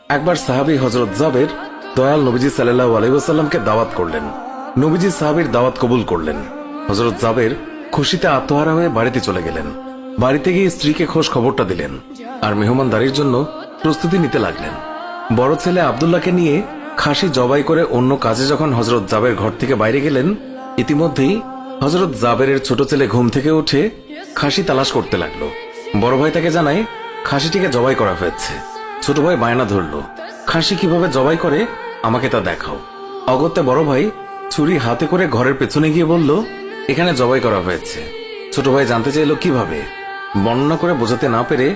একবার সাহাবী হযরত জাবের দয়াল নবীজি সাল্লাল্লাহু আলাইহি ওয়াসাল্লামকে দাওয়াত করলেন। নবীজি সাহাবীর দাওয়াত কবুল করলেন। হযরত জাবের খুশিতে আত্মহারা হয়ে বাড়িতে চলে গেলেন। বাড়িতে গিয়ে স্ত্রীকে খোঁজ খবরটা দিলেন আর মেহমানদারির জন্য প্রস্তুতি নিতে লাগলেন। বড় ছেলে আব্দুল্লাহকে নিয়ে খাসি জবাই করে অন্য কাজে যখন হযরত জাবের ঘর থেকে বাইরে গেলেন, ইতিমধ্যেই হযরত জাবেরের ছোট ছেলে ঘুম থেকে উঠে খাসি তালাশ করতে লাগলো। বড় ভাই তাকে জানায় খাসিটিকে জবাই করা হয়েছে। ছোট ভাই বায়না ধরলো, খাসি কিভাবে জবাই করে আমাকে তা দেখাও। অগত্যা বড় ভাই ছুরি হাতে করে ঘরের পেছনে গিয়ে বলল, এখানে জবাই করা হয়েছে। ছোট ভাই জানতে চাইল কিভাবে। বর্ণনা করে বোঝাতে না পেরে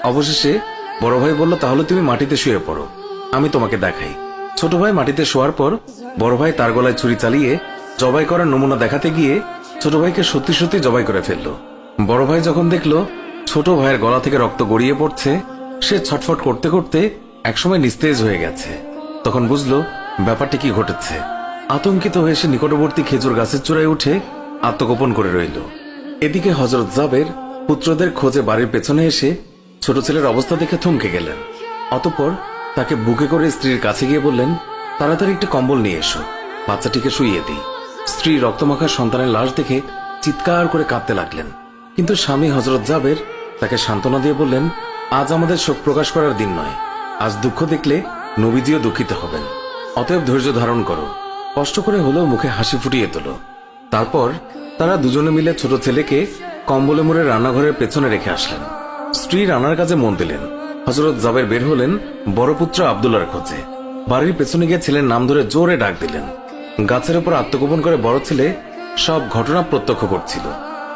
অবশেষে বড় ভাই বলল, তাহলে তুমি মাটিতে শুয়ে পড়ো, আমি তোমাকে দেখাই। ছোট ভাই মাটিতে শোয়ার পর বড় ভাই তার গলায় ছুরি চালিয়ে জবাই করার নমুনা দেখাতে গিয়ে ছোট ভাইকে সত্যি সত্যি জবাই করে ফেলল। বড় ভাই যখন দেখলো ছোট ভাইয়ের গলা থেকে রক্ত গড়িয়ে পড়ছে, সে ছটফট করতে করতে একসময় নিস্তেজ হয়ে গেছে। তখন বুঝলো ব্যাপারটি কি ঘটেছে। আতঙ্কিত হয়ে সে নিকটবর্তী খেজুর গাছের চূড়ায় উঠে আত্মগোপন করে রইল। এদিকে হযরত জাবের পুত্রদের খোঁজে বাড়ির পেছনে এসে ছোট ছেলের অবস্থা দেখে থমকে গেলেন। অতঃপর তাকে বুকে করে স্ত্রীর কাছে গিয়ে বললেন, তাড়াতাড়ি একটি কম্বল নিয়ে এসো, বাচ্চাটিকে শুইয়ে দিই। স্ত্রী রক্তমাখা সন্তানের লাশ দেখে চিৎকার করে কাঁদতে লাগলেন। কিন্তু স্বামী হযরত জাবের তাকে সান্ত্বনা দিয়ে বললেন, আজ আমাদের শোক প্রকাশ করার দিন নয়, আজ দুঃখ দেখলে নবীজিও দুঃখিত হবেন। অতএব ধৈর্য ধারণ করো, কষ্ট করে হলেও মুখে হাসি ফুটিয়ে তোলো। তারপর তারা দুজনে মিলে ছোট ছেলেকে কম্বলে মুড়ে রান্নাঘরের পেছনে রেখে আসলেন। স্ত্রী রান্নার কাজে মন দিলেন। হযরত জাবের বের হলেন বড় পুত্র আব্দুল্লাহর খোঁজে। বাড়ির পেছনে গিয়ে ছেলের নাম ধরে জোরে ডাক দিলেন। গাছের উপর আত্মগোপন করে বড় ছেলে সব ঘটনা প্রত্যক্ষ করছিল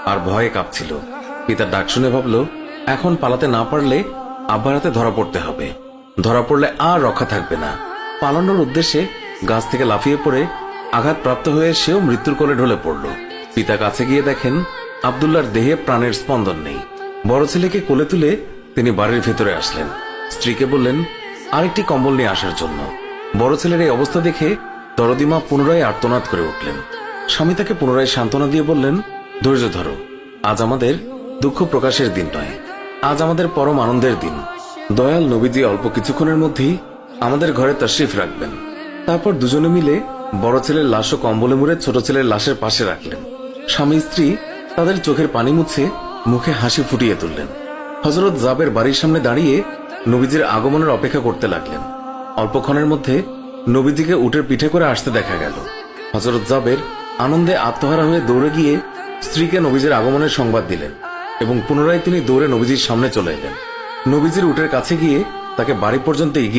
আর ভয়ে কাঁপছিল। পিতার ডাক শুনে ভাবল, এখন পালাতে না পারলে আব্বার হাতে ধরা পড়তে হবে। ধরা পড়লে আর রক্ষা থাকবে না। পালানোর উদ্দেশ্যে গাছ থেকে লাফিয়ে পড়ে আঘাতপ্রাপ্ত হয়ে সেও মৃত্যুর কোলে ঢলে পড়ল। পিতা কাছে গিয়ে দেখেন আব্দুল্লাহর দেহে প্রাণের স্পন্দন নেই। বড় ছেলেকে কোলে তুলে তিনি বাড়ির ভেতরে আসলেন। স্ত্রীকে বললেন আরেকটি কম্বল নিয়ে আসার জন্য। বড় ছেলের এই অবস্থা দেখে দরদিমা পুনরায় আর্তনাদ করে উঠলেন। স্বামী তাকে পুনরায় সান্ত্বনা দিয়ে বললেন, ধৈর্য ধরো, আজ আমাদের দুঃখ প্রকাশের দিন নয়, আজ আমাদের পরম আনন্দের দিন। দয়াল নবীজি অল্প কিছুক্ষণের মধ্যেই আমাদের ঘরে তাশরিফ রাখবেন। তারপর দুজনে মিলে বড় ছেলের লাশও কম্বলে মুড়ে ছোট ছেলের লাশের পাশে রাখলেন। স্বামী স্ত্রী তাদের চোখের পানি মুছে মুখে হাসি ফুটিয়ে তুললেন। হযরত জাবের বাড়ির সামনে দাঁড়িয়ে নবীজির আগমনের অপেক্ষা করতে লাগলেন। অল্পক্ষণের মধ্যে নবীজিকে উটের পিঠে করে আসতে দেখা গেল। হযরত জাবের আনন্দে আত্মহারা হয়ে দৌড়ে গিয়ে স্ত্রীকে নবীজির আগমনের সংবাদ দিলেন এবং পুনরায় তিনি দৌড়ে নবীজির সামনে চলে এলেন। নবীজির উটের কাছে গিয়ে তাকে বাড়ি পর্যন্ত এগিয়ে